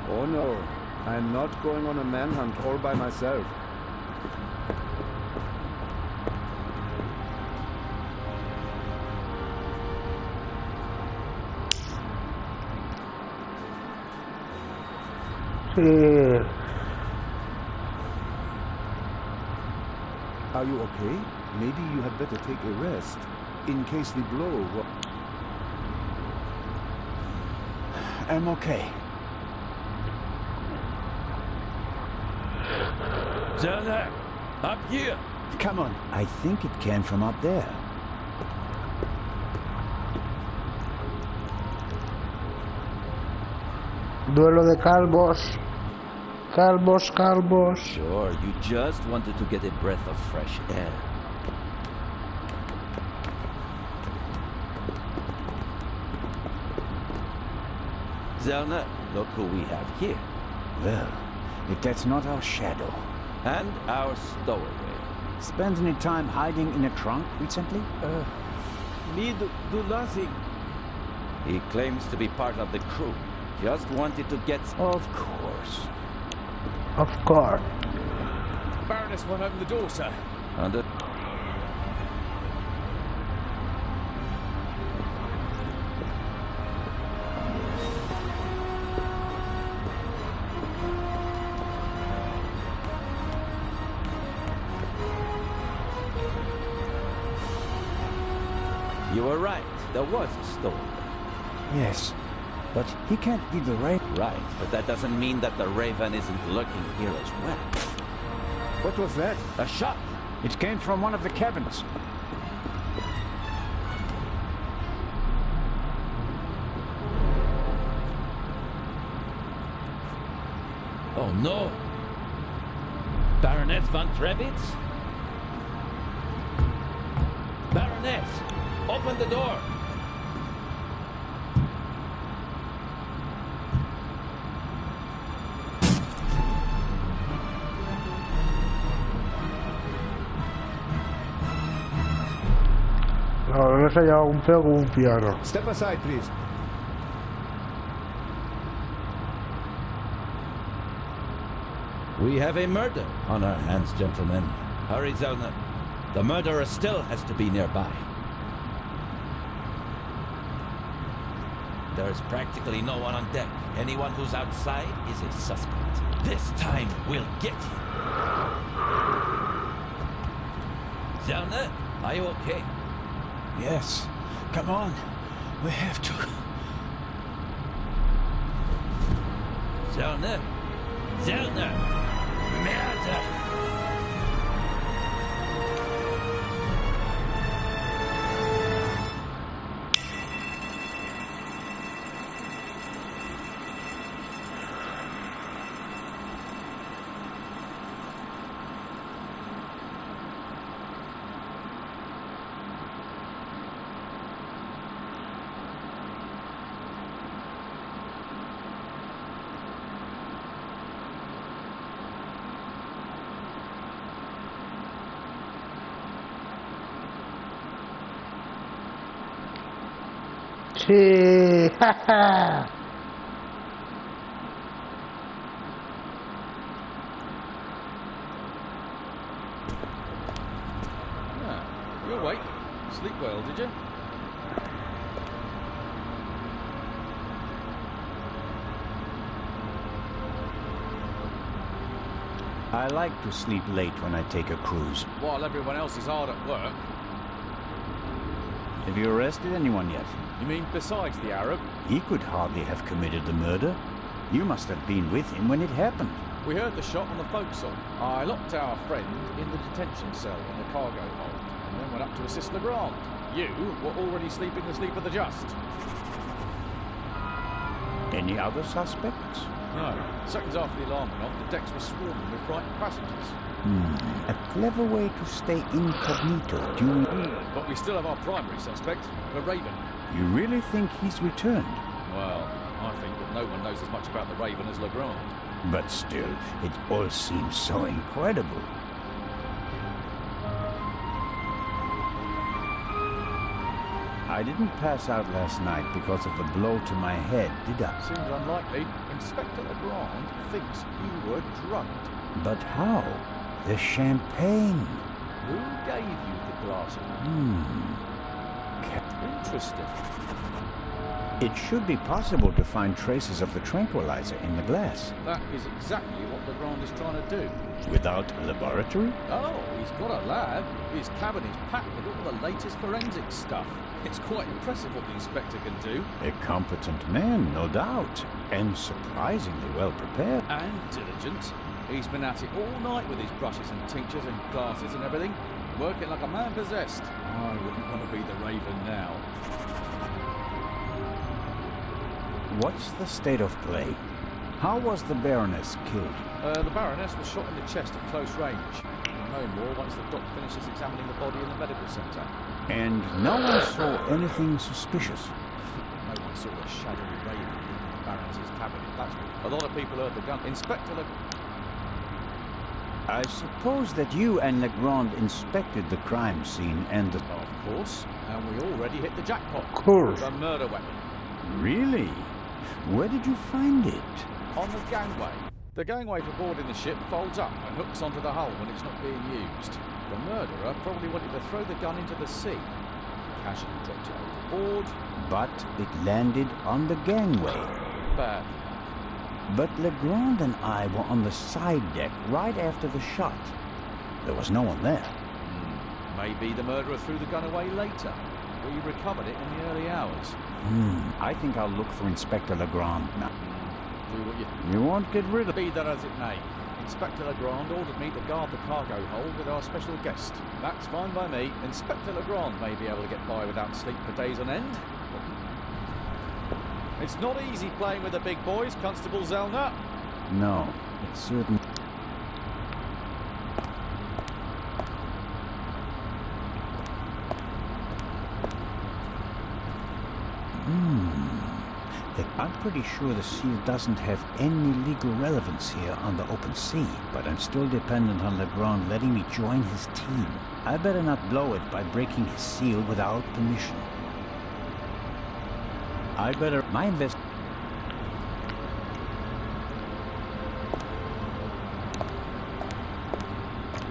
Oh no, I'm not going on a manhunt all by myself. Are you okay? Maybe you had better take a rest, in case the blow... I'm okay. Down there! Up here! Come on. I think it came from up there. Duelo de calvos. Calvos, calvos. Sure, you just wanted to get a breath of fresh air. Zelna, look who we have here. Well, if that's not our shadow. And our stowaway. Spent any time hiding in a trunk recently? Me do nothing. He claims to be part of the crew. Just wanted to get... Of course. Of course. Baroness won't open the door, sir. Under... You were right. There was a stowaway. Yes, but he can't be the Raven. Right, but that doesn't mean that the Raven isn't lurking here as well. What was that? A shot! It came from one of the cabins. Oh no! Baroness von Trevitz? Baroness! Open the door! No, no se lleva un pego o un piano. Step aside, please. We have a murder on our hands, gentlemen. Hurry, Zelna. The murderer still has to be nearby. There's practically no one on deck. Anyone who's outside is a suspect. This time, we'll get him. Zelna, are you okay? Yes. Come on. We have to. Zelna? Zelna! Merde! Sí, jaja. You awake? Sleep well, did you? I like to sleep late when I take a cruise. While everyone else is hard at work. Have you arrested anyone yet? You mean besides the Arab? He could hardly have committed the murder. You must have been with him when it happened. We heard the shot on the forecastle. I locked our friend in the detention cell in the cargo hold, and then went up to assist Legrand. You were already sleeping the sleep of the just. Any other suspects? No. Seconds after the alarm went off, the decks were swarming with frightened passengers. A clever way to stay incognito during... But we still have our primary suspect, the Raven. You really think he's returned? Well, I think that no one knows as much about the Raven as Legrand. But still, it all seems so incredible. I didn't pass out last night because of the blow to my head, did I? Seems unlikely. Inspector Legrand thinks you were drugged. But how? The champagne. Who gave you the glass? Interesting. It should be possible to find traces of the tranquilizer in the glass. That is exactly what Legrand is trying to do. Without a laboratory? Oh, he's got a lab. His cabin is packed with all the latest forensic stuff. It's quite impressive what the inspector can do. A competent man, no doubt. And surprisingly well prepared. And diligent. He's been at it all night with his brushes and tinctures and glasses and everything. Working like a man possessed. I wouldn't want to be the Raven now. What's the state of play? How was the Baroness killed? The Baroness was shot in the chest at close range. We'll know more once the doc finishes examining the body in the medical centre. And no one saw anything suspicious? No one saw a shadowy raven in the Baroness's cabinet. That's what a lot of people heard the gun. Inspector I suppose that you and Legrand inspected the crime scene and the... Of course. And we already hit the jackpot. Of course. The murder weapon. Really? Where did you find it? On the gangway. The gangway for boarding the ship folds up and hooks onto the hull when it's not being used. The murderer probably wanted to throw the gun into the sea. Casually dropped it overboard. But it landed on the gangway. Bad. But Legrand and I were on the side deck right after the shot. There was no one there. Maybe the murderer threw the gun away later. We recovered it in the early hours. I think I'll look for Inspector Legrand now. Do what You won't get rid of... Be that as it may, Inspector Legrand ordered me to guard the cargo hold with our special guest. That's fine by me. Inspector Legrand may be able to get by without sleep for days on end. It's not easy playing with the big boys, Constable Zellner. No, it's certain... I'm pretty sure the seal doesn't have any legal relevance here on the open sea, but I'm still dependent on Legrand letting me join his team. I better not blow it by breaking his seal without permission. I better... My invest...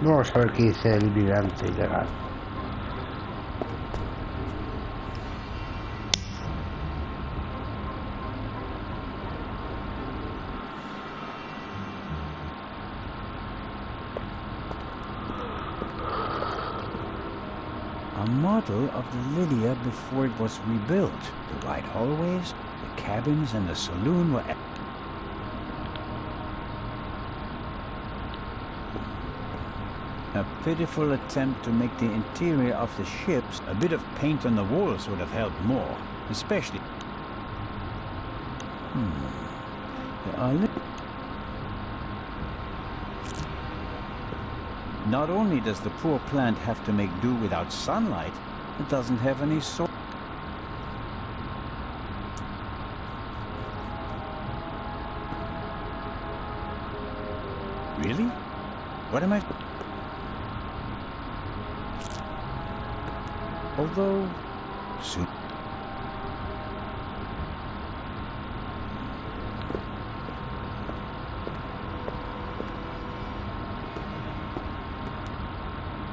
Vamos a ver qué dice el migrante ilegal. A model of the Lydia before it was rebuilt. The wide hallways, the cabins, and the saloon were... A pitiful attempt to make the interior of the ships. A bit of paint on the walls would have helped more, especially... There are Not only does the poor plant have to make do without sunlight, it doesn't have any soil. Really? What am I... Although... soon...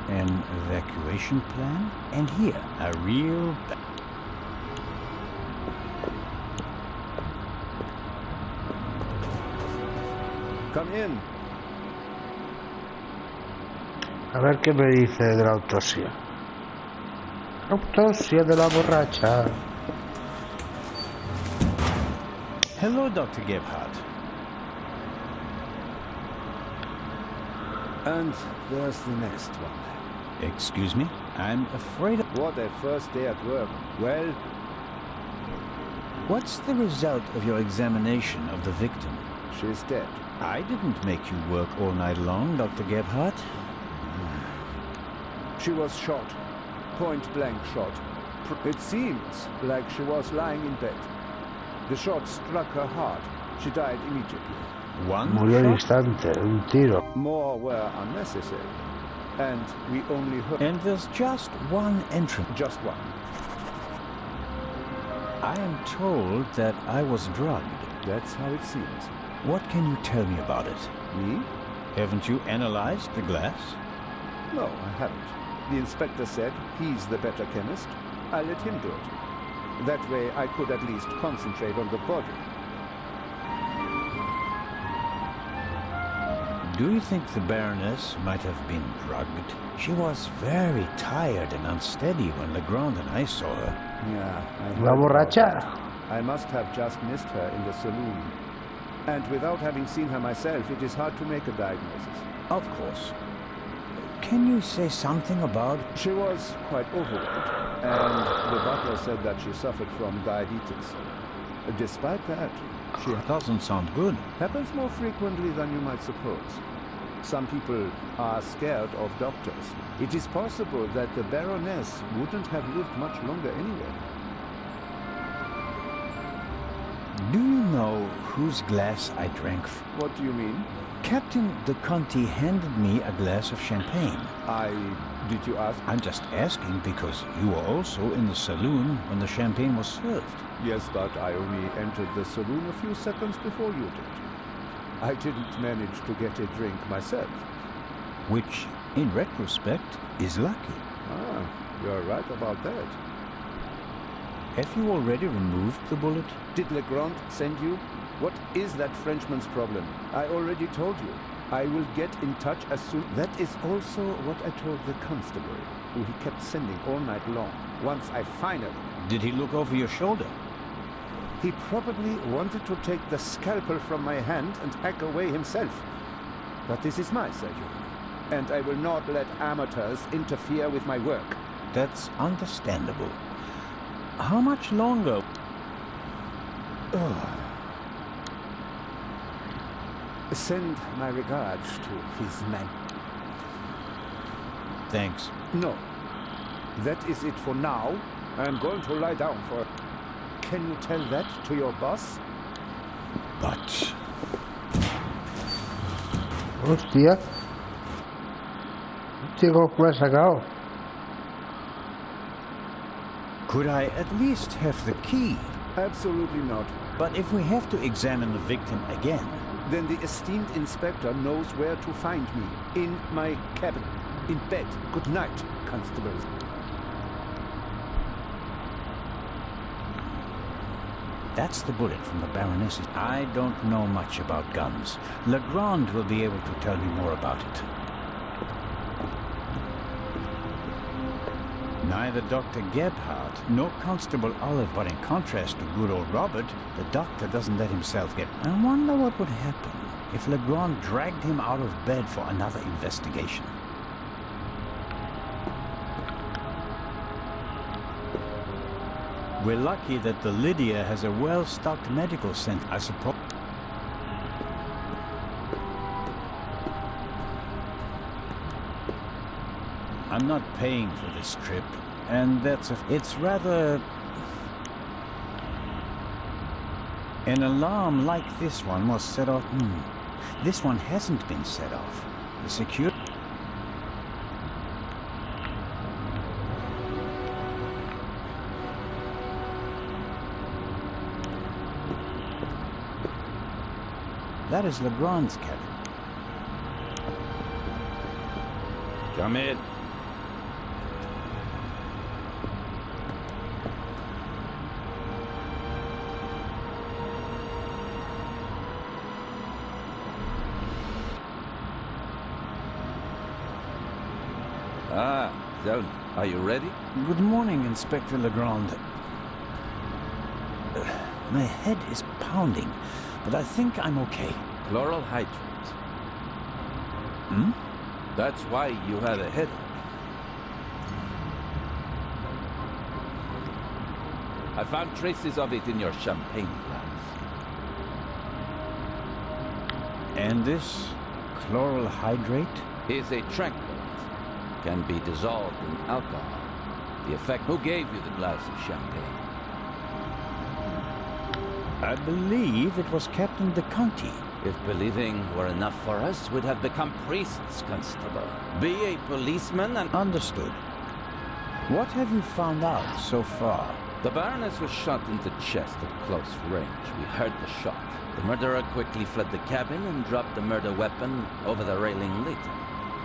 An evacuation plan, and here, a real... Come in. A ver qué me dice de la autopsia. Autopsia de la borracha. Hello, Dr. Gebhardt. And there's the next one. Excuse me? I'm afraid of... What a first day at work. Well, What's the result of your examination of the victim? she's dead. I didn't make you work all night long, Dr. Gebhardt. She was shot. Point-blank shot. It seems like she was lying in bed. The shot struck her hard. She died immediately. One Murió al shot? instante, un tiro. More were unnecessary. And we only heard And there's just one entrance. just one. I am told that I was drugged. That's how it seems. What can you tell me about it? Me? Haven't you analyzed the glass? No, I haven't. The inspector said he's the better chemist. I let him do it. That way I could at least concentrate on the body. Do you think the Baroness might have been drugged? She was very tired and unsteady when Legrand and I saw her. Yeah, I La heard about borracha. that. I must have just missed her in the saloon. And without having seen her myself, it is hard to make a diagnosis. Of course. Can you say something about... She was quite overweight, and the butler said that she suffered from diabetes. Despite that, she Doesn't sound good. happens more frequently than you might suppose. Some people are scared of doctors. It is possible that the Baroness wouldn't have lived much longer anyway. Do you know whose glass I drank? What do you mean? Captain de Conti handed me a glass of champagne. Did you ask? I'm just asking because you were also in the saloon when the champagne was served. Yes, but I only entered the saloon a few seconds before you did. I didn't manage to get a drink myself. Which, in retrospect, is lucky. Ah, you're right about that. Have you already removed the bullet? Did Legrand send you? What is that Frenchman's problem? I already told you. I will get in touch as soon... That is also what I told the constable, who he kept sending all night long. Once I finally... Did he look over your shoulder? He probably wanted to take the scalpel from my hand and hack away himself. But this is my surgery, and I will not let amateurs interfere with my work. That's understandable. How much longer? Send my regards to his man. Thanks. No. That is it for now. I am going to lie down for... Can you tell that to your boss? But... Hostia. Hostia, ¿cómo me ha sacado? Could I at least have the key? Absolutely not. But if we have to examine the victim again... Then the esteemed inspector knows where to find me. In my cabin. In bed. Good night, constables. That's the bullet from the Baroness's. I don't know much about guns. Legrand will be able to tell me more about it. Neither Dr. Gebhardt nor Constable Olive, but in contrast to good old Robert, the doctor doesn't let himself get... I wonder what would happen if Legrand dragged him out of bed for another investigation. We're lucky that the Lydia has a well-stocked medical center, I suppose. I'm not paying for this trip, and it's rather... An alarm like this one was set off... This one hasn't been set off. The security... That is Legrand's cabin. Come in. Ah, Zone, are you ready? Good morning, Inspector Legrand. My head is pounding, but I think I'm okay. Chloral hydrate. Hmm? That's why you had a headache. I found traces of it in your champagne glass. And this chloral hydrate? Is a tranquilizer. Can be dissolved in alcohol. The effect... Who gave you the glass of champagne? I believe it was Captain de Conti. If believing were enough for us, we'd have become priests, Constable. Be a policeman and... Understood. What have you found out so far? The Baroness was shot in the chest at close range. We heard the shot. The murderer quickly fled the cabin and dropped the murder weapon over the railing later.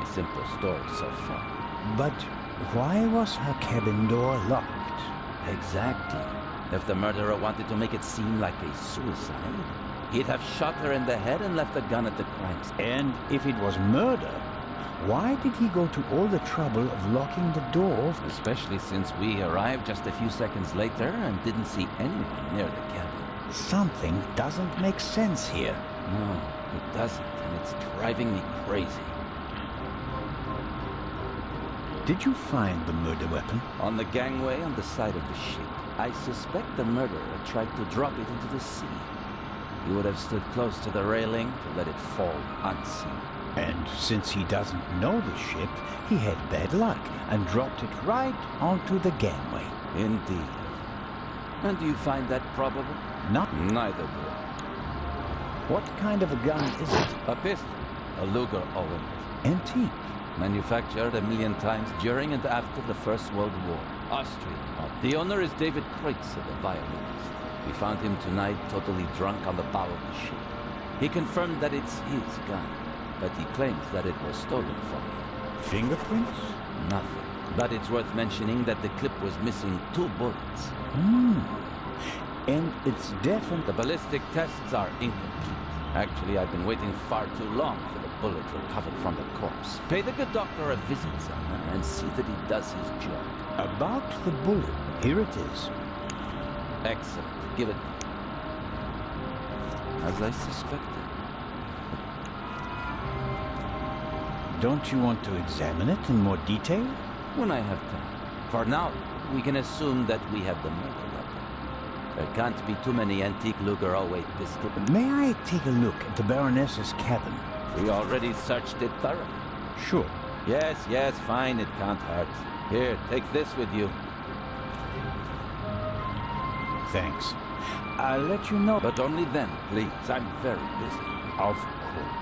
A simple story so far. But why was her cabin door locked? Exactly. If the murderer wanted to make it seem like a suicide, he'd have shot her in the head and left the gun at the crime scene. And if it was murder, why did he go to all the trouble of locking the door? Especially since we arrived just a few seconds later and didn't see anyone near the cabin. Something doesn't make sense here. No, it doesn't, and it's driving me crazy. Did you find the murder weapon? On the gangway on the side of the ship. I suspect the murderer tried to drop it into the sea. He would have stood close to the railing to let it fall unseen. And since he doesn't know the ship, he had bad luck and dropped it right onto the gangway. Indeed. And do you find that probable? Not Neither do I. What kind of a gun is it? A pistol. A Luger Owen. Antique. Manufactured 1,000,000 times during and after the First World War. Austrian model. The owner is David Kreutzer, the violinist. We found him tonight totally drunk on the bow of the ship. He confirmed that it's his gun, but he claims that it was stolen from him. Fingerprints? Nothing. But it's worth mentioning that the clip was missing 2 bullets. And it's definite. The ballistic tests are incomplete. Actually, I've been waiting far too long for the bullet recovered from the corpse. Pay the good doctor a visit, son, and see that he does his job. About the bullet. Here it is. Excellent. Give it me. As I suspected. Don't you want to examine it in more detail? When I have time. For now, we can assume that we have the murder weapon. There can't be too many antique Luger 08 pistols. May I take a look at the Baroness's cabin? We already searched it thoroughly. Sure. Yes, fine, it can't hurt. Here, take this with you. Thanks. I'll let you know. But only then, please. I'm very busy. Of course.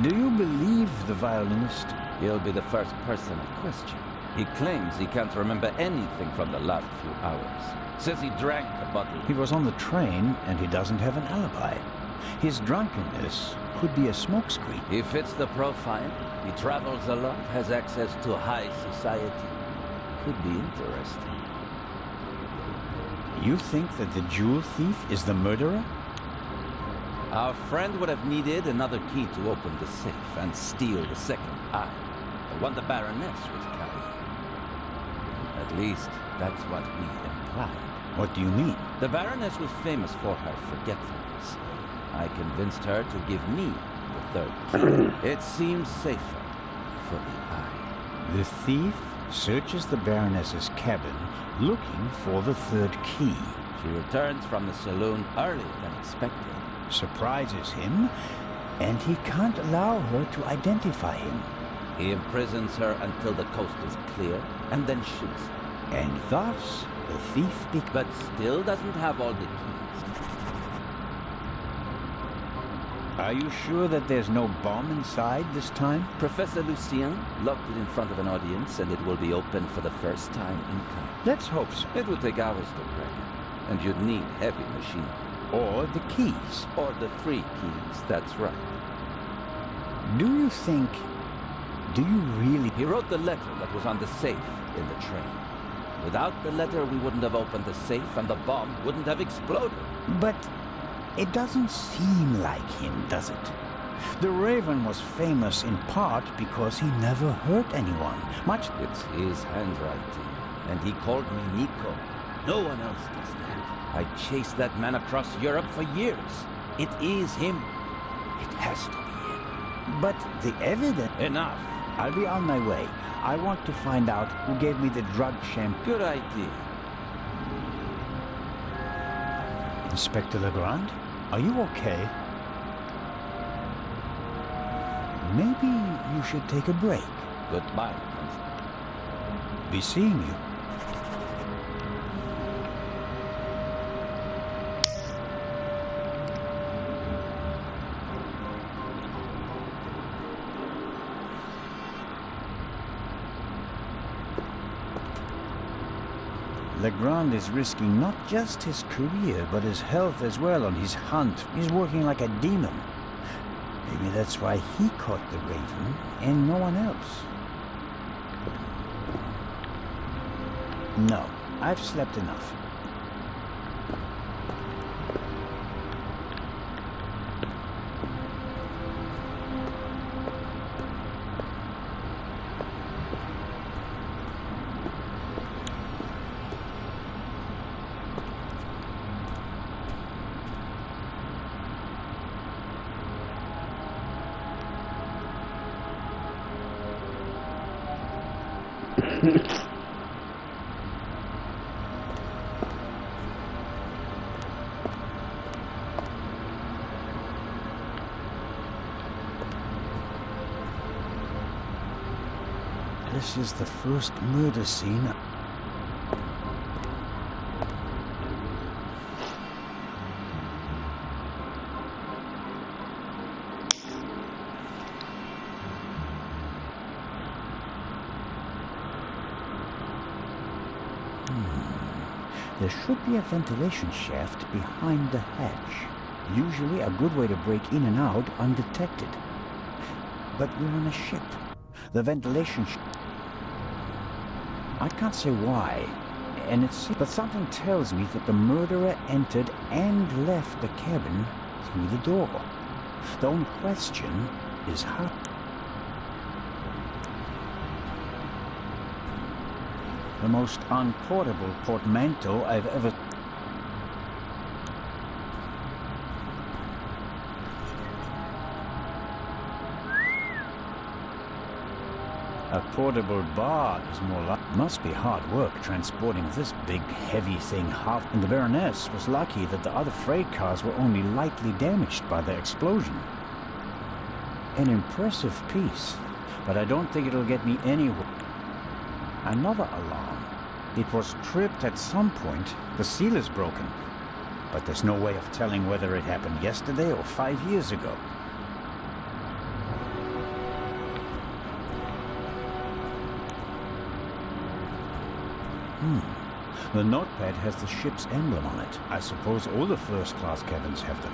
Do you believe the violinist? He'll be the first person I question. He claims he can't remember anything from the last few hours. Says he drank a bottle. He was on the train and he doesn't have an alibi. His drunkenness could be a smokescreen. He fits the profile. He travels a lot, has access to high society. Could be interesting. You think that the jewel thief is the murderer? Our friend would have needed another key to open the safe and steal the second eye, the one the Baroness was carrying. At least, that's what we implied. What do you mean? The Baroness was famous for her forgetfulness. I convinced her to give me the third key. It seems safer for the eye. The thief searches the Baroness's cabin looking for the third key. She returns from the saloon earlier than expected. Surprises him, and he can't allow her to identify him. He imprisons her until the coast is clear, and then shoots her. And thus, the thief but still doesn't have all the keys. Are you sure that there's no bomb inside this time? Professor Lucien locked it in front of an audience, and it will be opened for the first time in time. Let's hope so. It would take hours to crack it, and you'd need heavy machinery. Or the keys. Or the 3 keys, that's right. Do you really? He wrote the letter that was on the safe in the train. Without the letter, we wouldn't have opened the safe, and the bomb wouldn't have exploded. But it doesn't seem like him, does it? The Raven was famous in part because he never hurt anyone. It's his handwriting, and he called me Nico. No one else does that. I chased that man across Europe for years. It is him. It has to be him. But the evidence... Enough. I'll be on my way. I want to find out who gave me the drug shampoo. Good idea. Inspector Legrand, are you okay? Maybe you should take a break. Goodbye, Constable. Be seeing you. Legrand is risking not just his career, but his health as well on his hunt. He's working like a demon. Maybe that's why he caught the Raven and no one else. No, I've slept enough. This is the first murder scene. There should be a ventilation shaft behind the hatch. Usually a good way to break in and out undetected. But we're on a ship. The ventilation I can't say why, but something tells me that the murderer entered and left the cabin through the door. The only question is how. The most unportable portmanteau I've ever... A portable bar is more like... Must be hard work transporting this big, heavy thing half... And the Baroness was lucky that the other freight cars were only lightly damaged by the explosion. An impressive piece, but I don't think it'll get me anywhere. Another alarm. It was tripped at some point. The seal is broken. But there's no way of telling whether it happened yesterday or 5 years ago. The notepad has the ship's emblem on it. I suppose all the first-class cabins have them.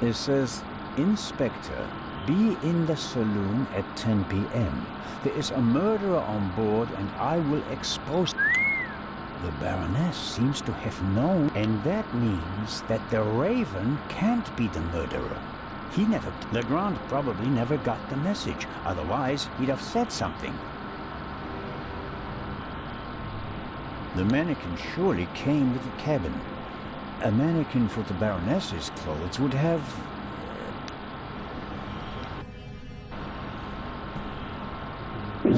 It says, Inspector, be in the saloon at 10 p.m. There is a murderer on board and I will expose... The Baroness seems to have known, and that means that the Raven can't be the murderer. He never... Legrand probably never got the message, otherwise he'd have said something. The mannequin surely came with the cabin. A mannequin for the Baroness's clothes would have...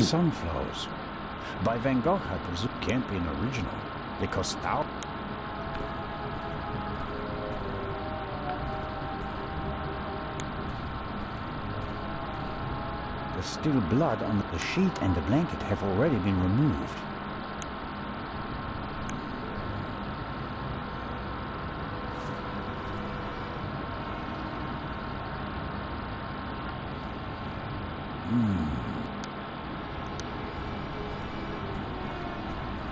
Sunflowers. By Van Gogh, I presume. Can't be an original, because thou... There's still blood on the sheet, and the blanket have already been removed.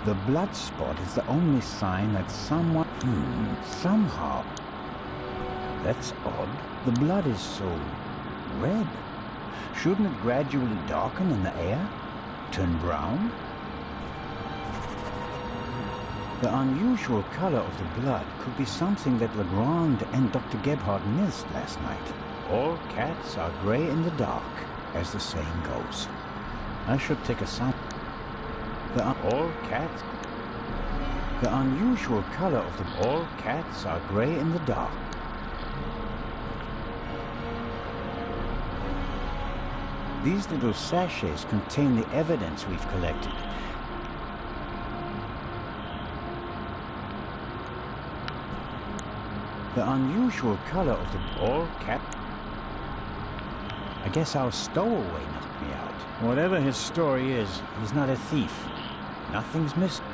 The blood spot is the only sign that someone... somehow... That's odd. The blood is so... red. Shouldn't it gradually darken in the air? turn brown? The unusual color of the blood could be something that Legrand and Dr. Gebhardt missed last night. All cats are gray in the dark, as the saying goes. I should take a sample. All cats. The unusual color of the all cats are gray in the dark. These little sachets contain the evidence we've collected. The unusual color of the all cat. I guess our stowaway knocked me out. Whatever his story is, he's not a thief. Nothing's missing.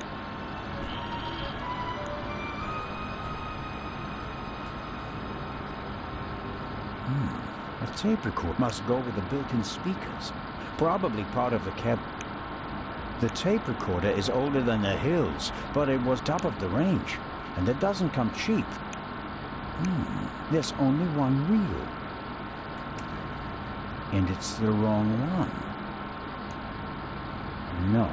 A tape recorder must go with the built-in speakers. Probably part of the cab. The tape recorder is older than the hills, but it was top of the range, and it doesn't come cheap. There's only one reel. And it's the wrong one. No.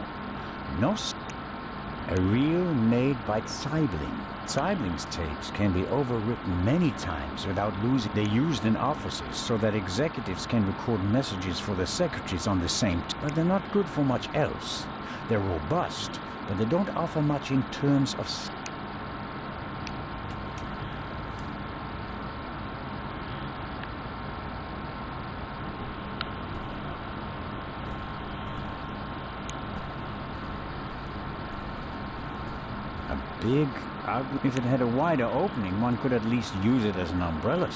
A reel made by Zeibling. Zeibling's tapes can be overwritten many times without losing. They're used in offices so that executives can record messages for their secretaries on the same but they're not good for much else. They're robust, but they don't offer much in terms of big, ugly. If it had a wider opening, one could at least use it as an umbrella.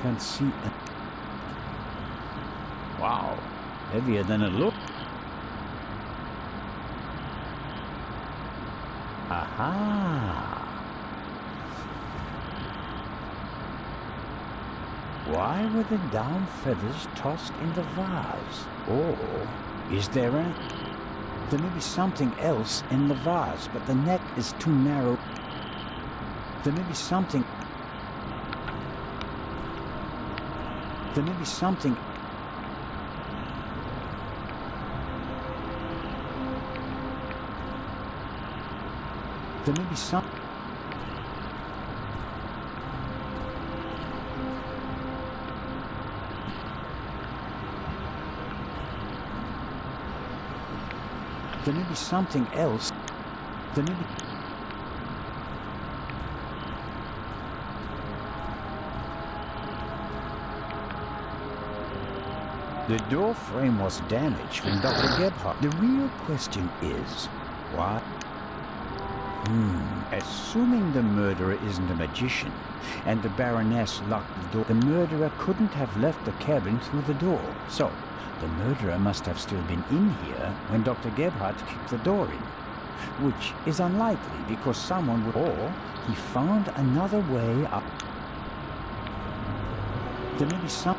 Can't see it. Wow, heavier than it looked. Aha! Why were the down feathers tossed in the vase? Or is there There may be something else in the vase, but the neck is too narrow. There may be something. There may be something. There may be some. There may be something else. There may be. The door frame was damaged when Dr. Gebhardt. The real question is, why? Assuming the murderer isn't a magician, and the Baroness locked the door, the murderer couldn't have left the cabin through the door. So, the murderer must have still been in here when Dr. Gebhardt kicked the door in, which is unlikely because someone would, or he found another way up. There may be some.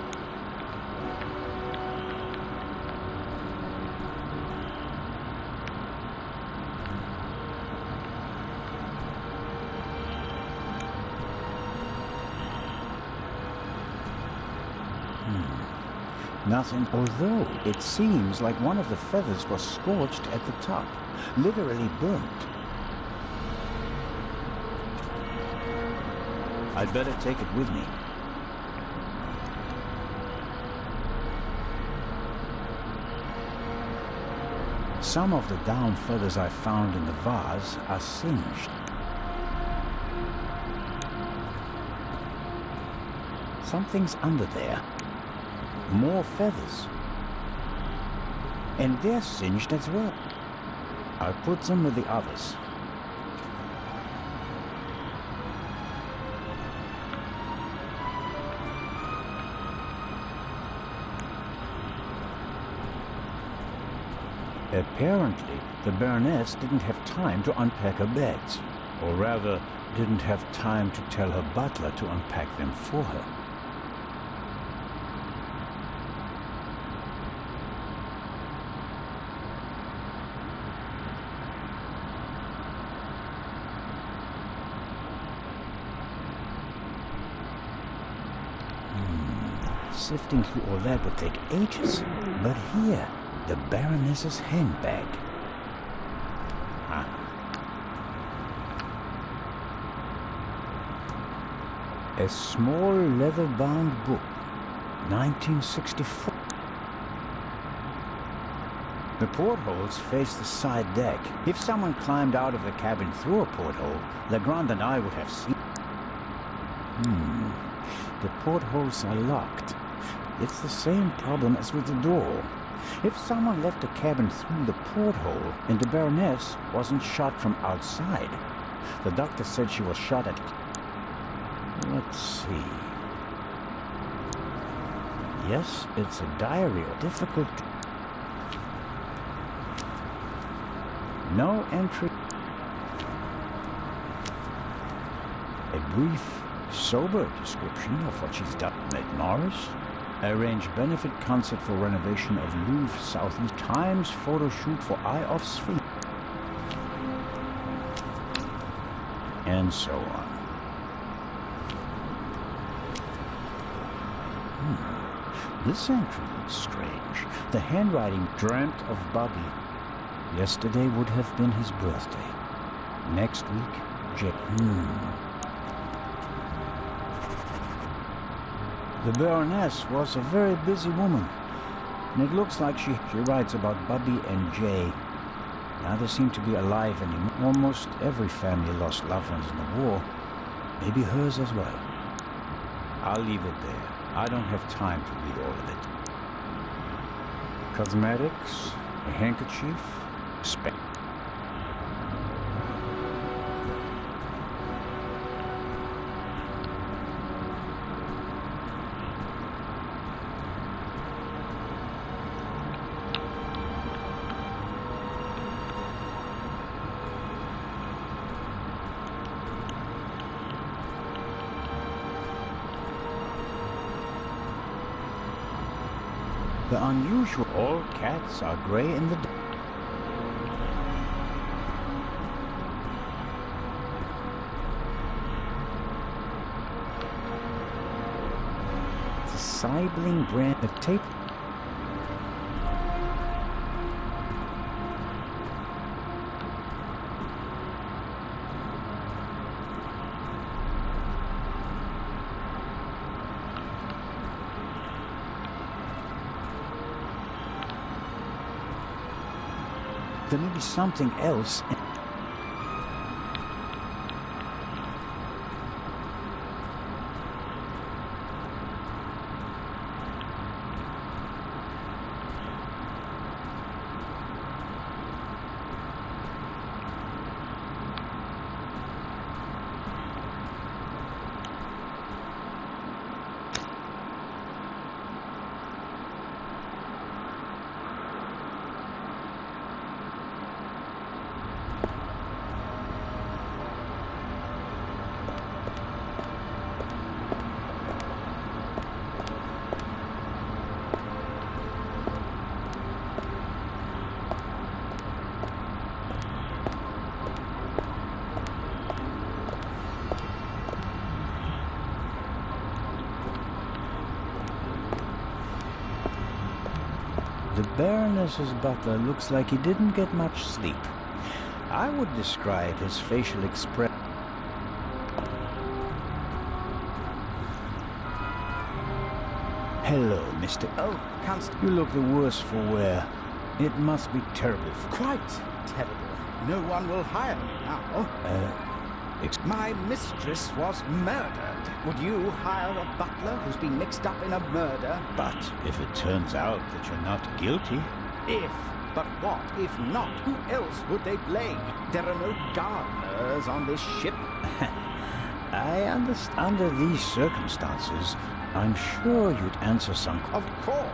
Nothing, although it seems like one of the feathers was scorched at the top, literally burnt. I'd better take it with me. Some of the down feathers I found in the vase are singed. Something's under there. More feathers. And they're singed as well. I'll put them with the others. Apparently, the Baroness didn't have time to unpack her bags. Or rather, didn't have time to tell her butler to unpack them for her. sifting through all that would take ages. But here, the Baroness's handbag. A small leather-bound book, 1964. The portholes face the side deck. If someone climbed out of the cabin through a porthole, Legrand and I would have seen. The portholes are locked. It's the same problem as with the door. If someone left the cabin through the porthole and the Baroness wasn't shot from outside, the doctor said she was shot at... Let's see. Yes, it's a diary. Difficult. No entry. A brief, sober description of what she's done. Met Morris. Arranged benefit concert for renovation of Louvre Southeast. Times photo shoot for Eye of Sphinx. And so on. This entry looks strange. The handwriting dreamt of Bobby. Yesterday would have been his birthday. Next week, The Baroness was a very busy woman. And it looks like she writes about Bobby and Jay. Neither seem to be alive anymore. Almost every family lost loved ones in the war. Maybe hers as well. I'll leave it there. I don't have time to read all of it. Cosmetics, a handkerchief, The unusual. All cats are gray in the dark. It's a Sibling brand of tape. There may be something else. The Baroness's butler looks like he didn't get much sleep. I would describe his facial expression. Hello, Mr. Oh, Constable. You look the worse for wear. It must be terrible. Quite terrible. No one will hire me now. My mistress was murdered. Would you hire a butler who's been mixed up in a murder? But if it turns out that you're not guilty... If. But what if not? Who else would they blame? There are no gardeners on this ship. I understand. Under these circumstances, I'm sure you'd answer some... Of course.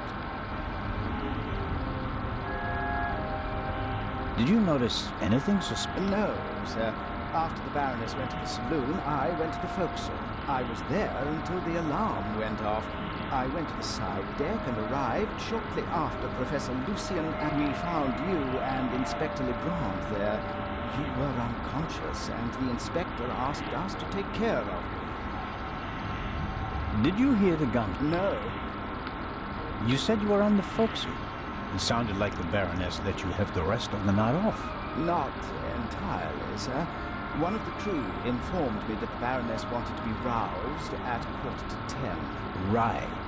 Did you notice anything suspicious? No, sir. After the Baroness went to the saloon, I went to the forecastle. I was there until the alarm went off. I went to the side deck and arrived shortly after Professor Lucien, and we found you and Inspector Legrand there. You were unconscious, and the inspector asked us to take care of you. Did you hear the gun? No. You said you were on the forecastle. It sounded like the Baroness let you have the rest of the night off. Not entirely, sir. One of the crew informed me that the Baroness wanted to be roused at 10:15. Right.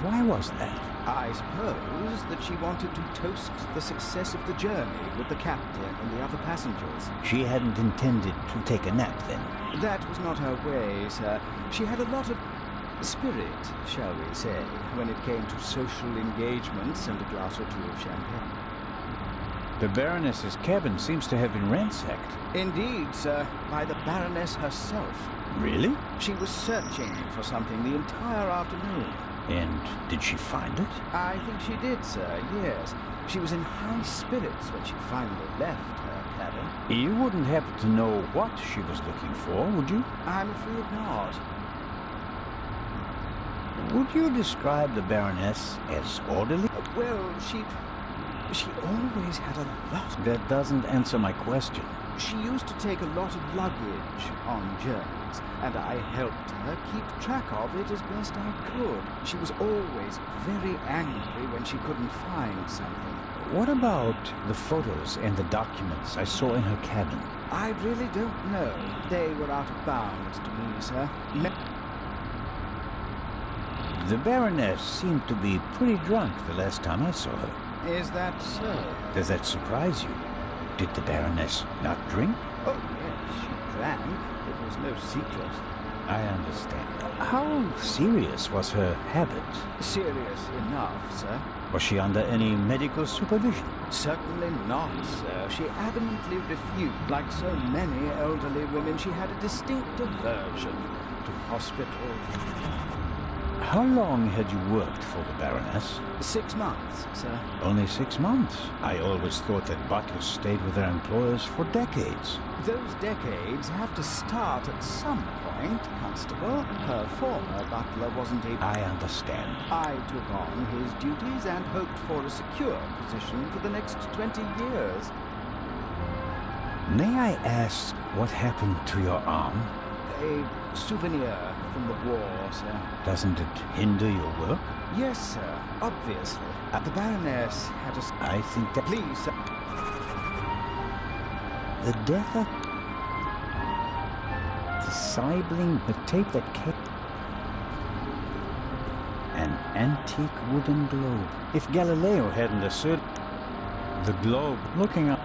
Why was that? I suppose that she wanted to toast the success of the journey with the captain and the other passengers. She hadn't intended to take a nap then. That was not her way, sir. She had a lot of spirit, shall we say, when it came to social engagements and a glass or two of champagne. The Baroness's cabin seems to have been ransacked. Indeed, sir, by the Baroness herself. Really? She was searching for something the entire afternoon. And did she find it? I think she did, sir, yes. She was in high spirits when she finally left her cabin. You wouldn't happen to know what she was looking for, would you? I'm afraid not. Would you describe the Baroness as orderly? Well, she always had a lot. That doesn't answer my question. She used to take a lot of luggage on journeys, and I helped her keep track of it as best I could. She was always very angry when she couldn't find something. What about the photos and the documents I saw in her cabin? I really don't know. They were out of bounds to me, sir. The Baroness seemed to be pretty drunk the last time I saw her. Is that so? Does that surprise you? Did the Baroness not drink? Oh, yes, she drank. It was no secret. I understand. How serious was her habit? Serious enough, sir. Was she under any medical supervision? Certainly not, sir. She adamantly refused. Like so many elderly women, she had a distinct aversion to hospital. How long had you worked for the Baroness? 6 months, sir. Only 6 months? I always thought that butlers stayed with their employers for decades. Those decades have to start at some point, Constable. Her former butler wasn't able... I understand. I took on his duties and hoped for a secure position for the next 20 years. May I ask what happened to your arm? A souvenir from the war, sir. Doesn't it hinder your work? Yes, sir. Obviously. The Baroness had a... I think that... Please, sir. The death of... Discipling the tape that kept... An antique wooden globe. If Galileo hadn't asserted... The globe looking up...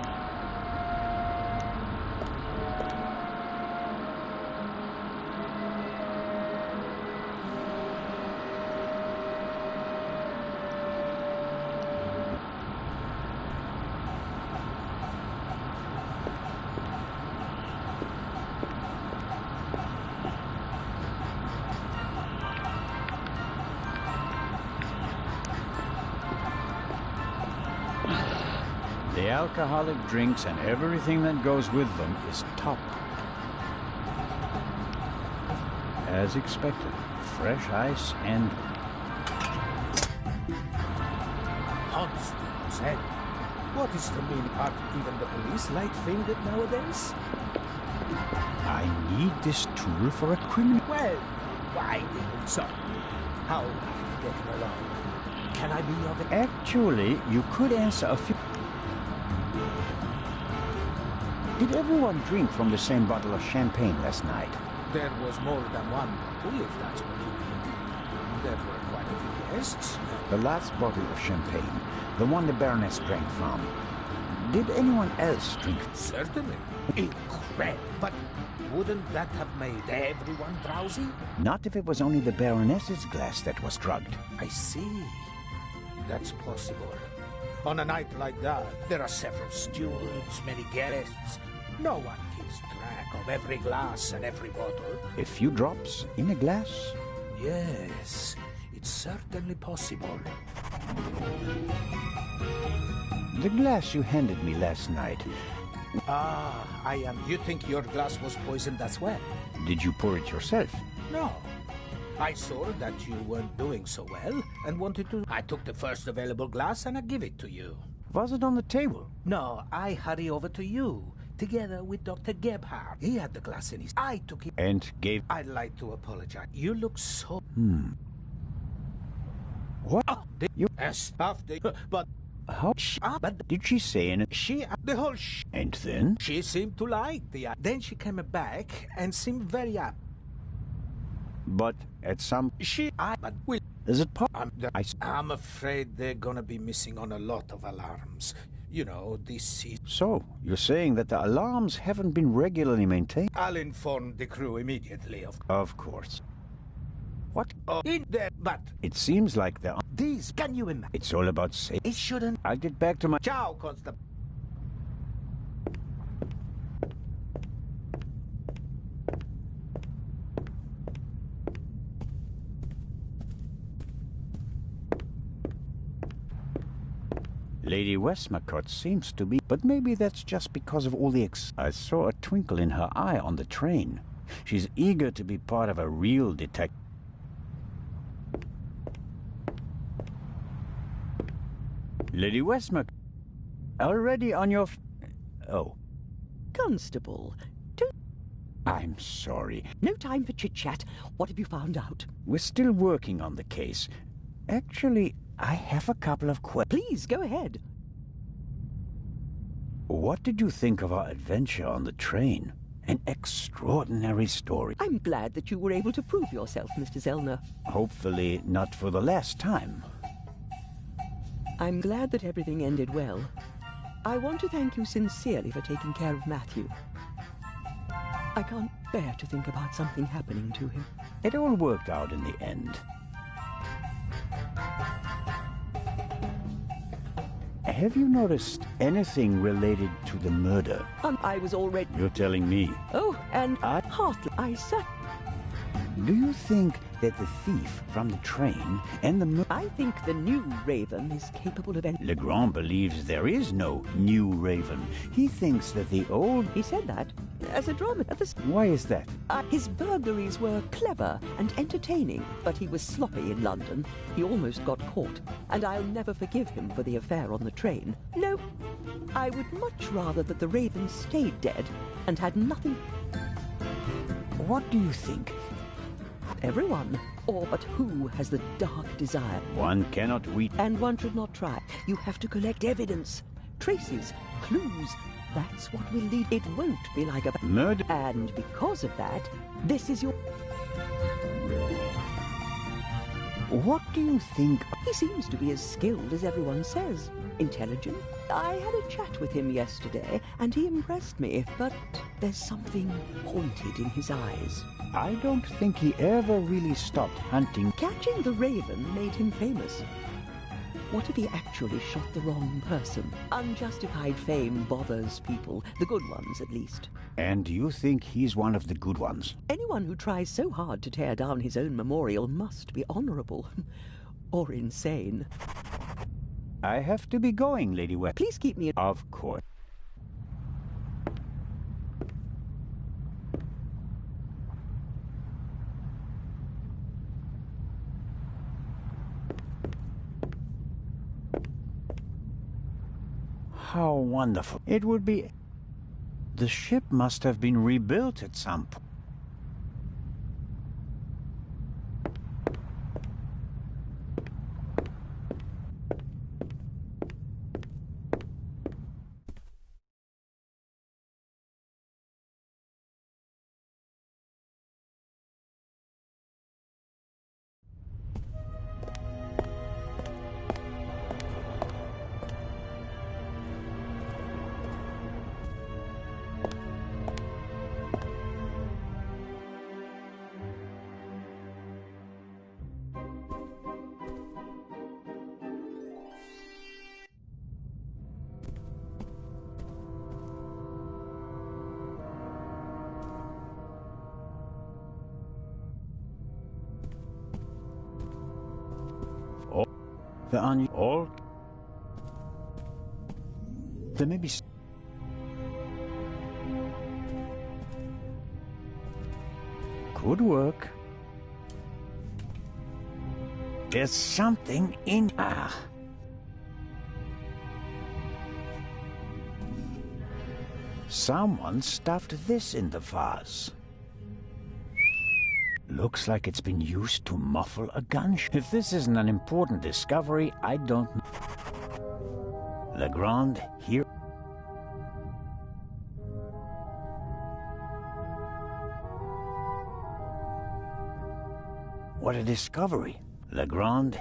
The alcoholic drinks and everything that goes with them is top. As expected, fresh ice and... Constance, what is the meaning? Are even the police light-fingered nowadays? I need this tool for a criminal... Well, why didn't so? How are you getting along? Can I be of... Actually, you could answer a few... Did everyone drink from the same bottle of champagne last night? There was more than one bottle, if that's what you mean. There were quite a few guests. The last bottle of champagne, the one the Baroness drank from. Did anyone else drink? Certainly. Incredible. But wouldn't that have made everyone drowsy? Not if it was only the Baroness's glass that was drugged. I see. That's possible. On a night like that, there are several stewards, many guests. No one keeps track of every glass and every bottle. A few drops in a glass? Yes, it's certainly possible. The glass you handed me last night. You think your glass was poisoned as well? Did you pour it yourself? No. I saw that you weren't doing so well and wanted to... I took the first available glass and I give it to you. Was it on the table? No, I hurry over to you, together with Dr. Gebhardt. He had the glass in his... I took it... And gave... I'd like to apologize. You look so... What? You... Yes, after, but How? but Did she say anything? she, the whole And then? she seemed to like the. Then she came back and seemed very happy. But at some... But we. Is it I'm afraid they're gonna be missing on a lot of alarms. You know, this is. So, you're saying that the alarms haven't been regularly maintained? I'll inform the crew immediately, Of course. What? In there, but It seems like the... these, can you imagine? It's all about safety. It shouldn't. I'll get back to my... Ciao, Constable. Lady Westmacott seems to be... But maybe that's just because of all the I saw a twinkle in her eye on the train. She's eager to be part of a real detective. Lady Westmacott, already on your... Oh, Constable, don't... I'm sorry. No time for chit-chat. What have you found out? We're still working on the case. Actually, I have a couple of questions. Please, go ahead. What did you think of our adventure on the train? An extraordinary story. I'm glad that you were able to prove yourself, Mr. Zellner. Hopefully not for the last time. I'm glad that everything ended well. I want to thank you sincerely for taking care of Matthew. I can't bear to think about something happening to him. It all worked out in the end. Have you noticed anything related to the murder? I was already... You're telling me. Oh, and Hartley, I said... Do you think that the thief from the train and the I think the new Raven is capable of... Legrand believes there is no new Raven. He thinks that the old... He said that as a drama at the... Why is that? His burglaries were clever and entertaining, but he was sloppy in London. He almost got caught, and I'll never forgive him for the affair on the train. No, I would much rather that the Raven stayed dead and had nothing... What do you think? Everyone, or but who has the dark desire? One cannot read... And one should not try. You have to collect evidence, traces, clues. That's what will lead... It won't be like a... Murder. And because of that, this is your... What do you think? He seems to be as skilled as everyone says. Intelligent. I had a chat with him yesterday, and he impressed me, but there's something pointed in his eyes. I don't think he ever really stopped hunting. Catching the Raven made him famous. What if he actually shot the wrong person? Unjustified fame bothers people, the good ones at least. And you think he's one of the good ones? Anyone who tries so hard to tear down his own memorial must be honorable. Or insane. I have to be going, Lady West. Please keep me... Of course. How wonderful. It would be... The ship must have been rebuilt at some point. The all. There may be. Could work. There's something in. Someone stuffed this in the vase. Looks like it's been used to muffle a gunshot. If this isn't an important discovery, I don't know. Legrand, here. What a discovery. Legrand.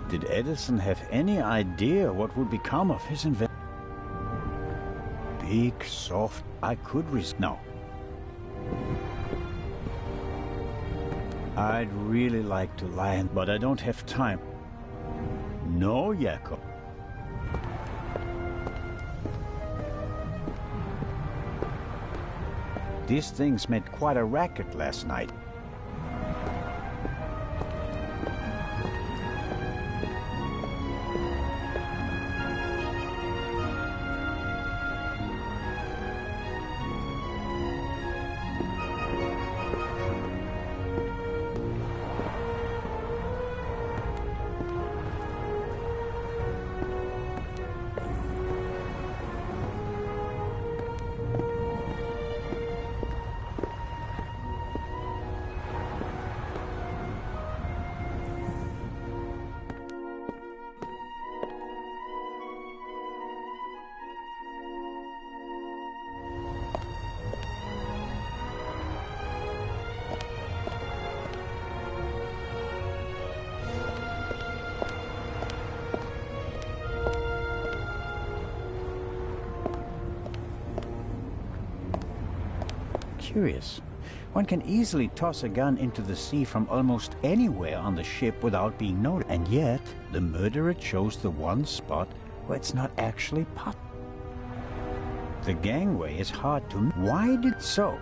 Did Edison have any idea what would become of his invention? Big, soft, I could risk. No. I'd really like to lie, but I don't have time. No, Jacob. These things made quite a racket last night. Curious. One can easily toss a gun into the sea from almost anywhere on the ship without being noticed. And yet, the murderer chose the one spot where it's not actually possible. The gangway is hard to... Why did so?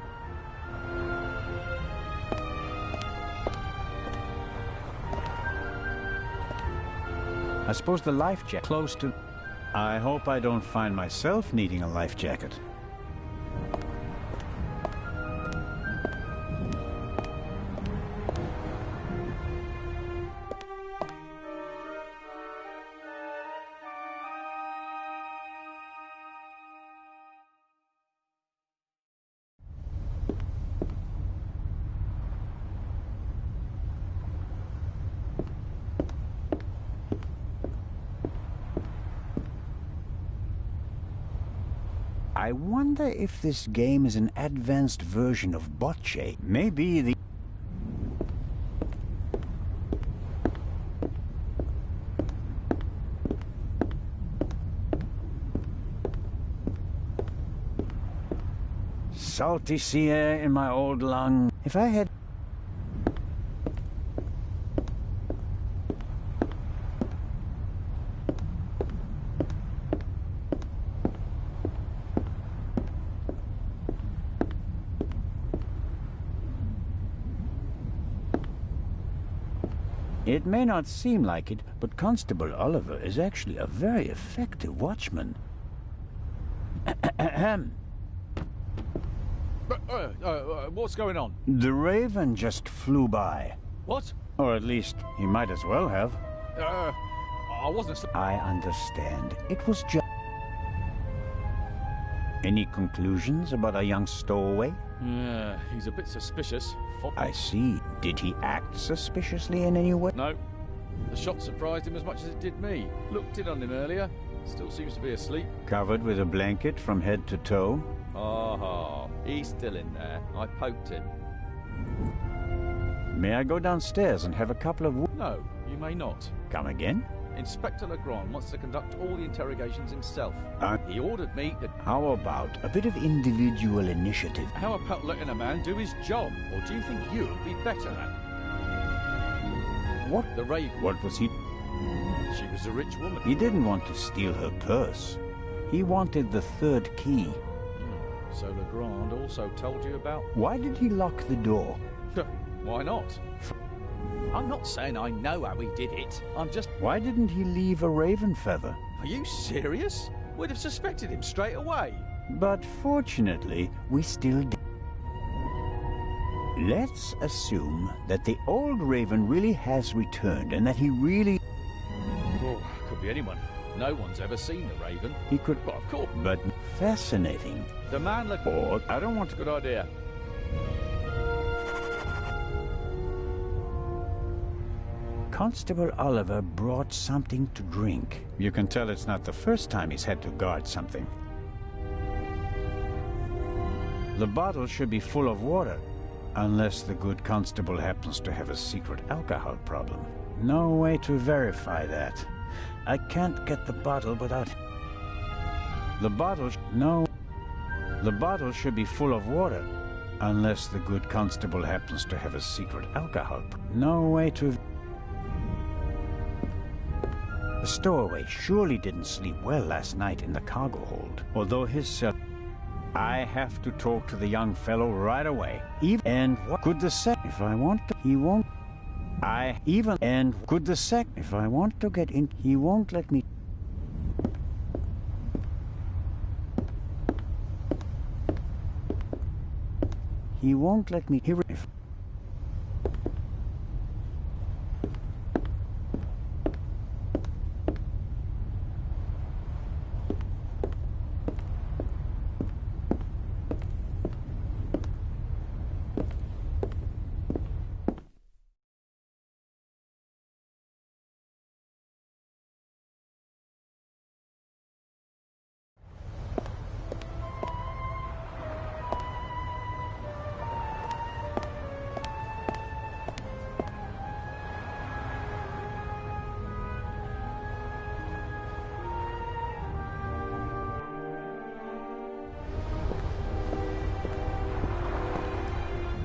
I suppose the life jacket close to... I hope I don't find myself needing a life jacket. I wonder if this game is an advanced version of bocce. Maybe the... Salty sea air in my old lung. If I had... It may not seem like it, but Constable Oliver is actually a very effective watchman. What's going on? The Raven just flew by. What? Or at least, he might as well have. I wasn't... I understand. It was just... Any conclusions about a young stowaway? Yeah, he's a bit suspicious. I see. Did he act suspiciously in any way? No. The shot surprised him as much as it did me. Looked in on him earlier. Still seems to be asleep. Covered with a blanket from head to toe? Oh, he's still in there. I poked him. May I go downstairs and have a couple of... No, you may not. Come again? Inspector Legrand wants to conduct all the interrogations himself. He ordered me to... How about a bit of individual initiative? How about letting a man do his job? Or do you think you'd be better at? What? The Raven. What was he? She was a rich woman. He didn't want to steal her purse. He wanted the third key. So Legrand also told you about... Why did he lock the door? Why not? I'm not saying I know how he did it. I'm just... Why didn't he leave a raven feather? Are you serious? We'd have suspected him straight away. But fortunately, we still did. Let's assume that the old raven really has returned and that he really... Oh, could be anyone. No one's ever seen the Raven. He could... Well, of course. But fascinating. The man... Or, I don't want to... Good idea. Constable Oliver brought something to drink. You can tell it's not the first time he's had to guard something. The bottle should be full of water, unless the good constable happens to have a secret alcohol problem. No way to verify that. I can't get the bottle without... The bottle should be full of water, unless the good constable happens to have a secret alcohol problem. No way to... The stowaway surely didn't sleep well last night in the cargo hold, although his cell... I have to talk to the young fellow right away. And what could the sec... If I want to... He won't... Could the sec... If I want to get in... He won't let me... He won't let me... If...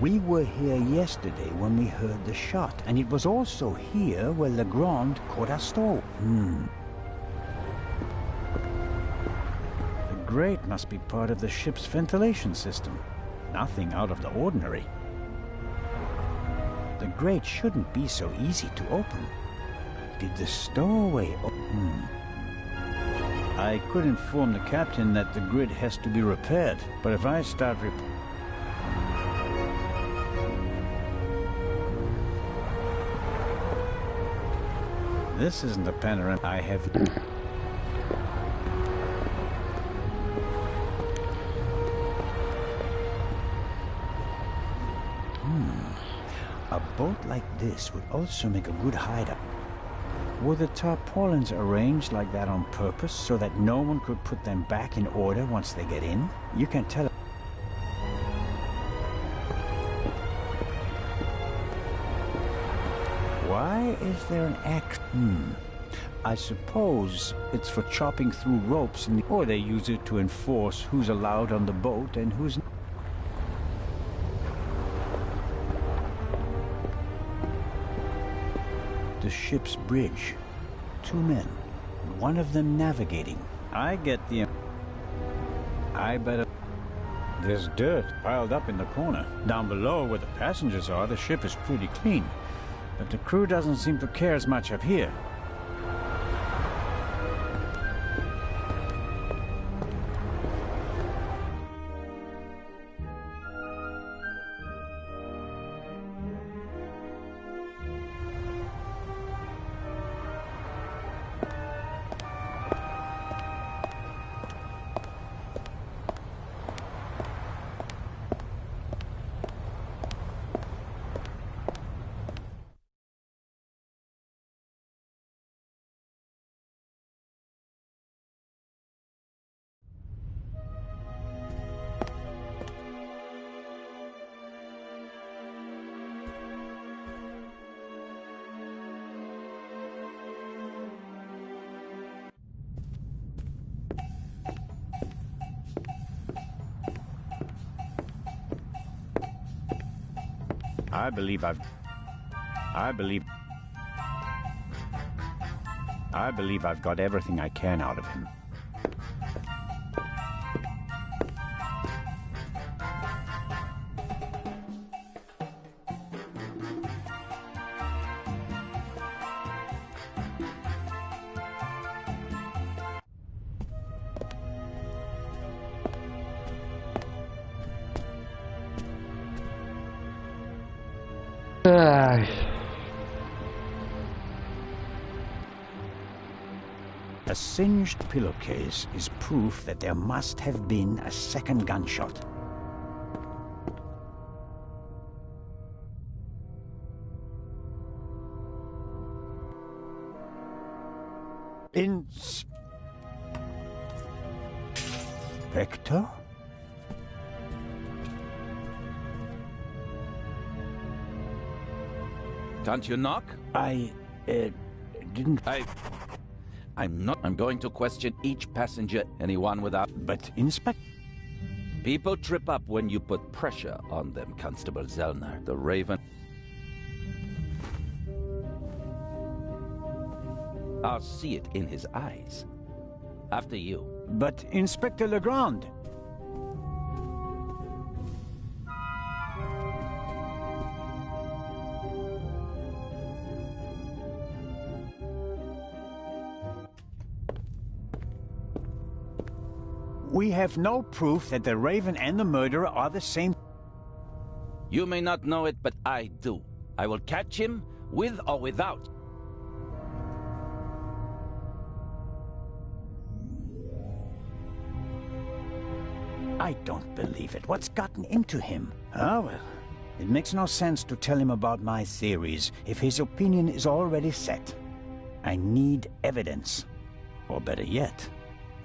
We were here yesterday when we heard the shot, and it was also here where Legrand caught our stove. The grate must be part of the ship's ventilation system. Nothing out of the ordinary. The grate shouldn't be so easy to open. Did the stowaway I could inform the captain that the grid has to be repaired, but if I start This isn't the panorama I have. A boat like this would also make a good hideout. Were the tarpaulins arranged like that on purpose so that no one could put them back in order once they get in? You can tell. Why is there an axe? I suppose it's for chopping through ropes, or they use it to enforce who's allowed on the boat and who's not. The ship's bridge. 2 men, one of them navigating. I get the... I better... There's dirt piled up in the corner. Down below where the passengers are, the ship is pretty clean. But the crew doesn't seem to care as much up here. I believe I've got everything I can out of him. Ay, A singed pillowcase is proof that there must have been a second gunshot. Inspector? Can't you knock? I didn't... I'm going to question each passenger, anyone without... But People trip up when you put pressure on them, Constable Zellner. The Raven... I'll see it in his eyes. After you. But Inspector Legrand... We have no proof that the Raven and the murderer are the same. You may not know it, but I do. I will catch him, with or without. I don't believe it. What's gotten into him? Ah, well, it makes no sense to tell him about my theories if his opinion is already set. I need evidence. Or better yet,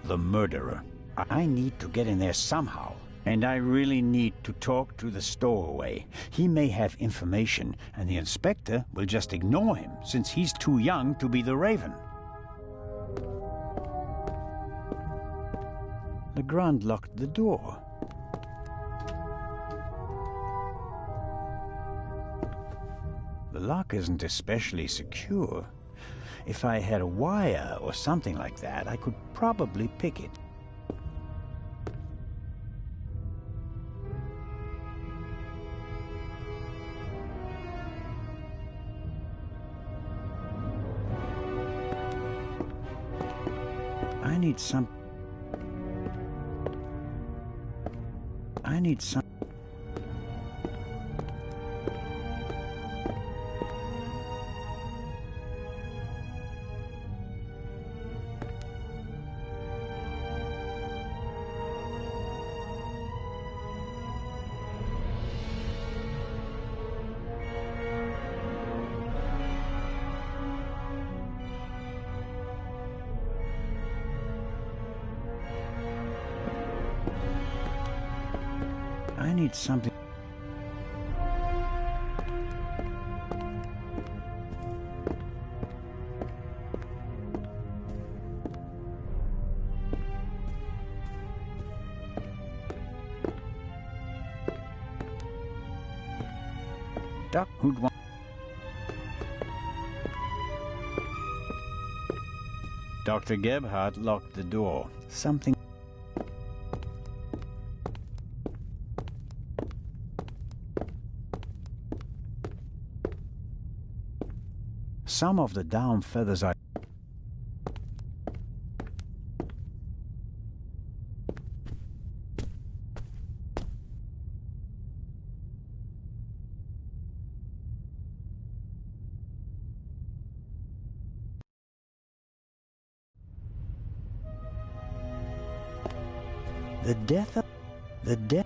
the murderer. I need to get in there somehow. And I really need to talk to the stowaway. He may have information, and the inspector will just ignore him, since he's too young to be the Raven. Legrand locked the door. The lock isn't especially secure. If I had a wire or something like that, I could probably pick it. I need some... something. Duck, who'd want... Dr. Gebhardt locked the door. Something... Some of the down feathers are... The death of... The death...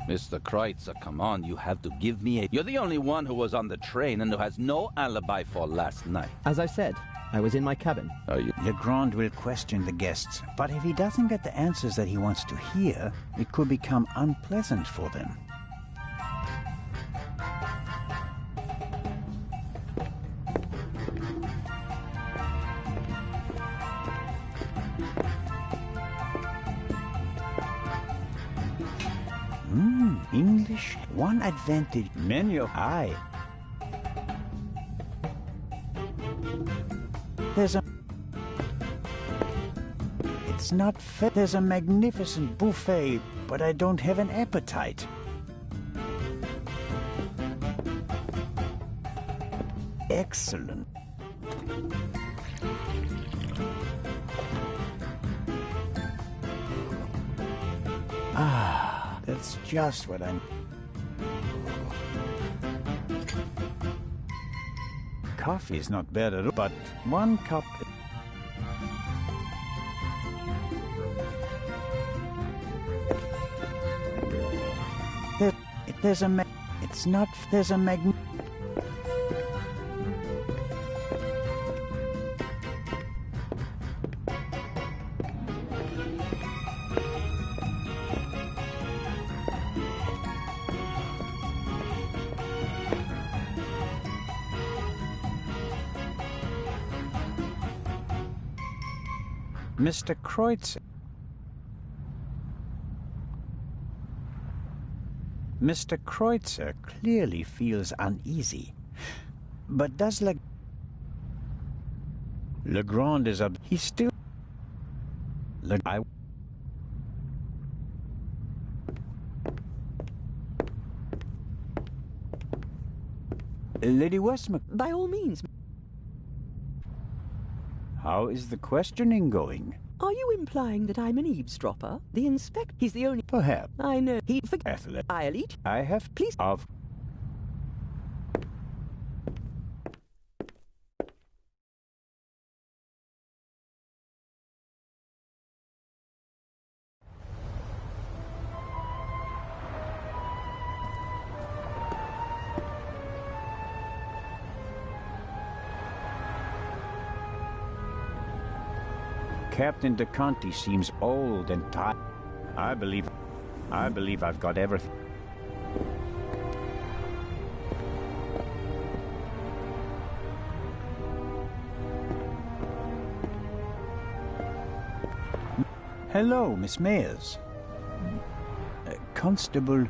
Mr. Kreutzer, come on, you have to give me a... You're the only one who was on the train and who has no alibi for last night. As I said, I was in my cabin. Are you... Legrand will question the guests, but if he doesn't get the answers that he wants to hear, it could become unpleasant for them. English, one advantage, menu high. There's a... It's not fair. There's a magnificent buffet, but I don't have an appetite. Excellent. Ah, that's just what I'm... Coffee is not bad at all, but one cup... There's a It's not... There's a Mr. Kreutzer. Mr. Kreutzer clearly feels uneasy, but does Legrand is up. He's still... Lady Westmacott. By all means. How is the questioning going? Are you implying that I'm an eavesdropper? The inspector... He's the only... Perhaps. I know. He... Athlete. I'll eat. I have... Please. Of... Captain De Conti seems old and tired. I believe I've got everything. Hello, Miss Mayers. Constable...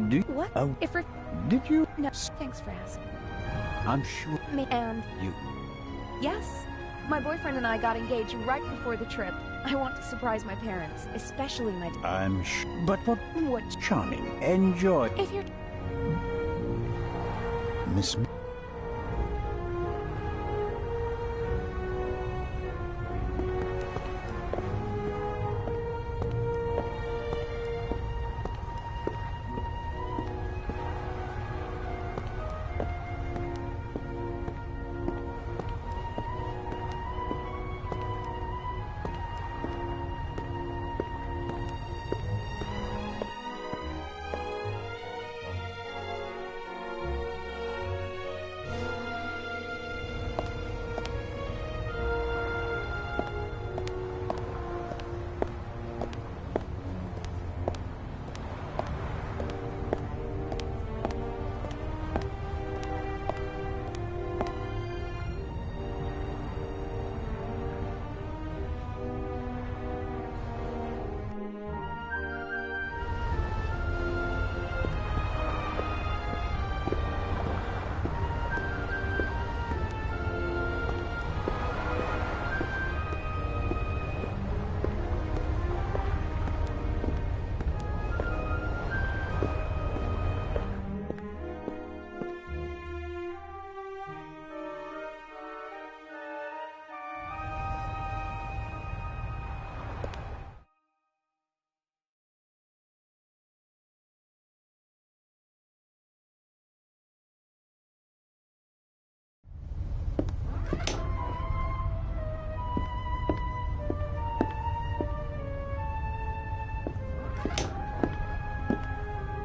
Do... What? Oh, If we're... did you... No, thanks for asking. I'm sure... Me and... You... Yes. My boyfriend and I got engaged right before the trip. I want to surprise my parents, especially my... I'm sure... But what... What? Charming. Enjoy. If you're... Miss...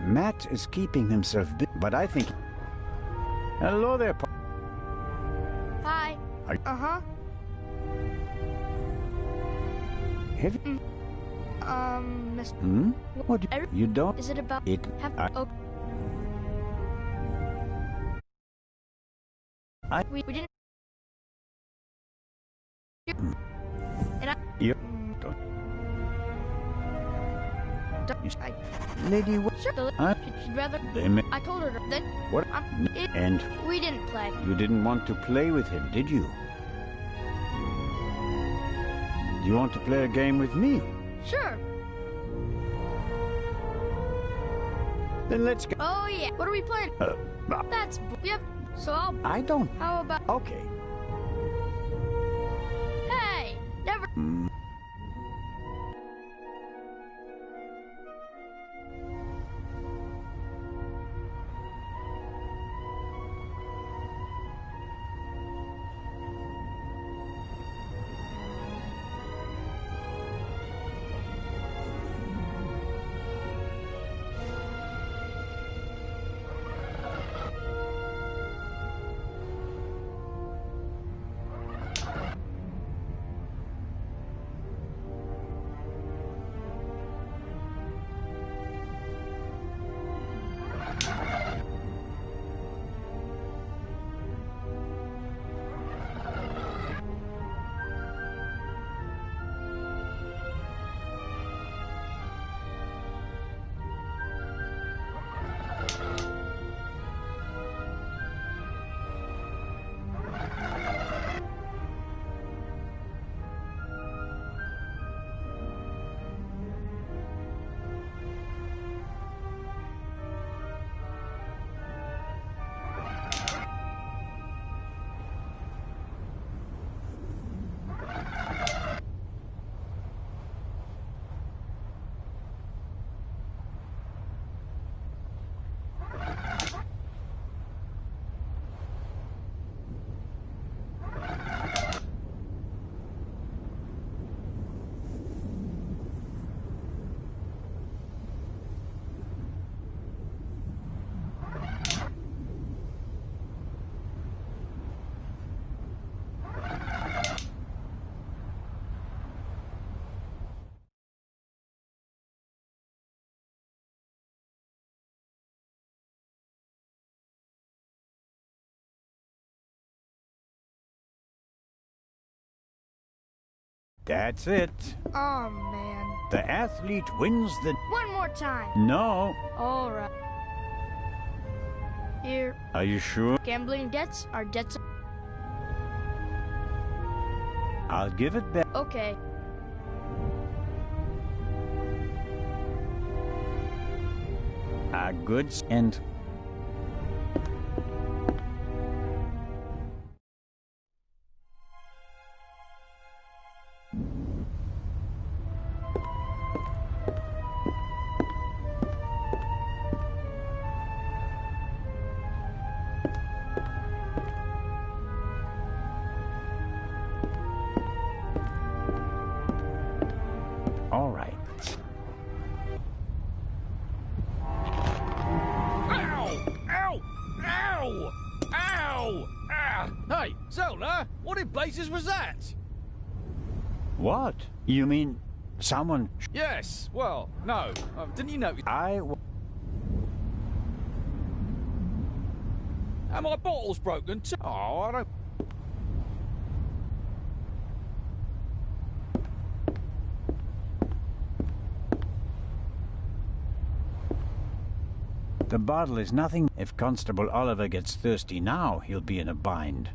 Matt is keeping himself busy, but I think... Hello there, Hi. Uh-huh. Have you... Miss... Hmm? What? You don't... Is it about... It... We didn't... And I... You... Lady, what? Sure. Huh? She'd rather. I told her that. What? And We didn't play. you didn't want to play with him, did you? You want to play a game with me? Sure. Then let's go. Oh yeah. What are we playing? That's. Yep. So I'll. I don't. How about? Okay. Hey. Never. That's it. Oh man. The athlete wins the... One more time. No. All right. Here. Are you sure? Gambling debts are debts. I'll give it back. Okay. A good and... All right. Ow! Ow! Ow! Ow! Ah! Hey, Zelda, what in blazes was that? What? You mean someone... Yes, well, no. Didn't you notice? And my bottle's broken too. Oh, I don't... The bottle is nothing. If Constable Oliver gets thirsty now, he'll be in a bind.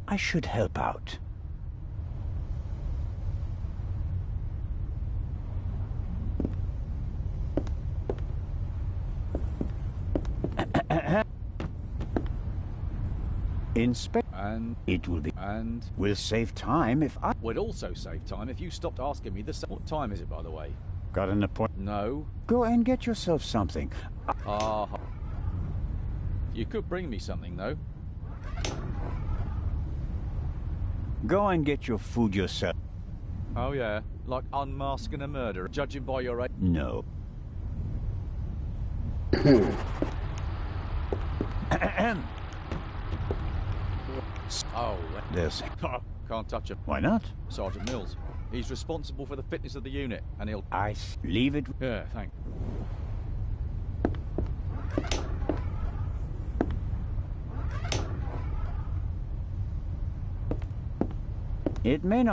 I should help out. Inspect. And... It will be... And... We'll save time if I... Would also save time if you stopped asking me the same... What time is it, by the way? Got an appointment? No. Go and get yourself something. You could bring me something, though. Go and get your food yourself. Oh, yeah? Like unmasking a murderer, judging by your age? No. Oh, There's... Can't touch him. Why not? Sergeant Mills. He's responsible for the fitness of the unit, and he'll... Leave it... Yeah, thanks. It may not...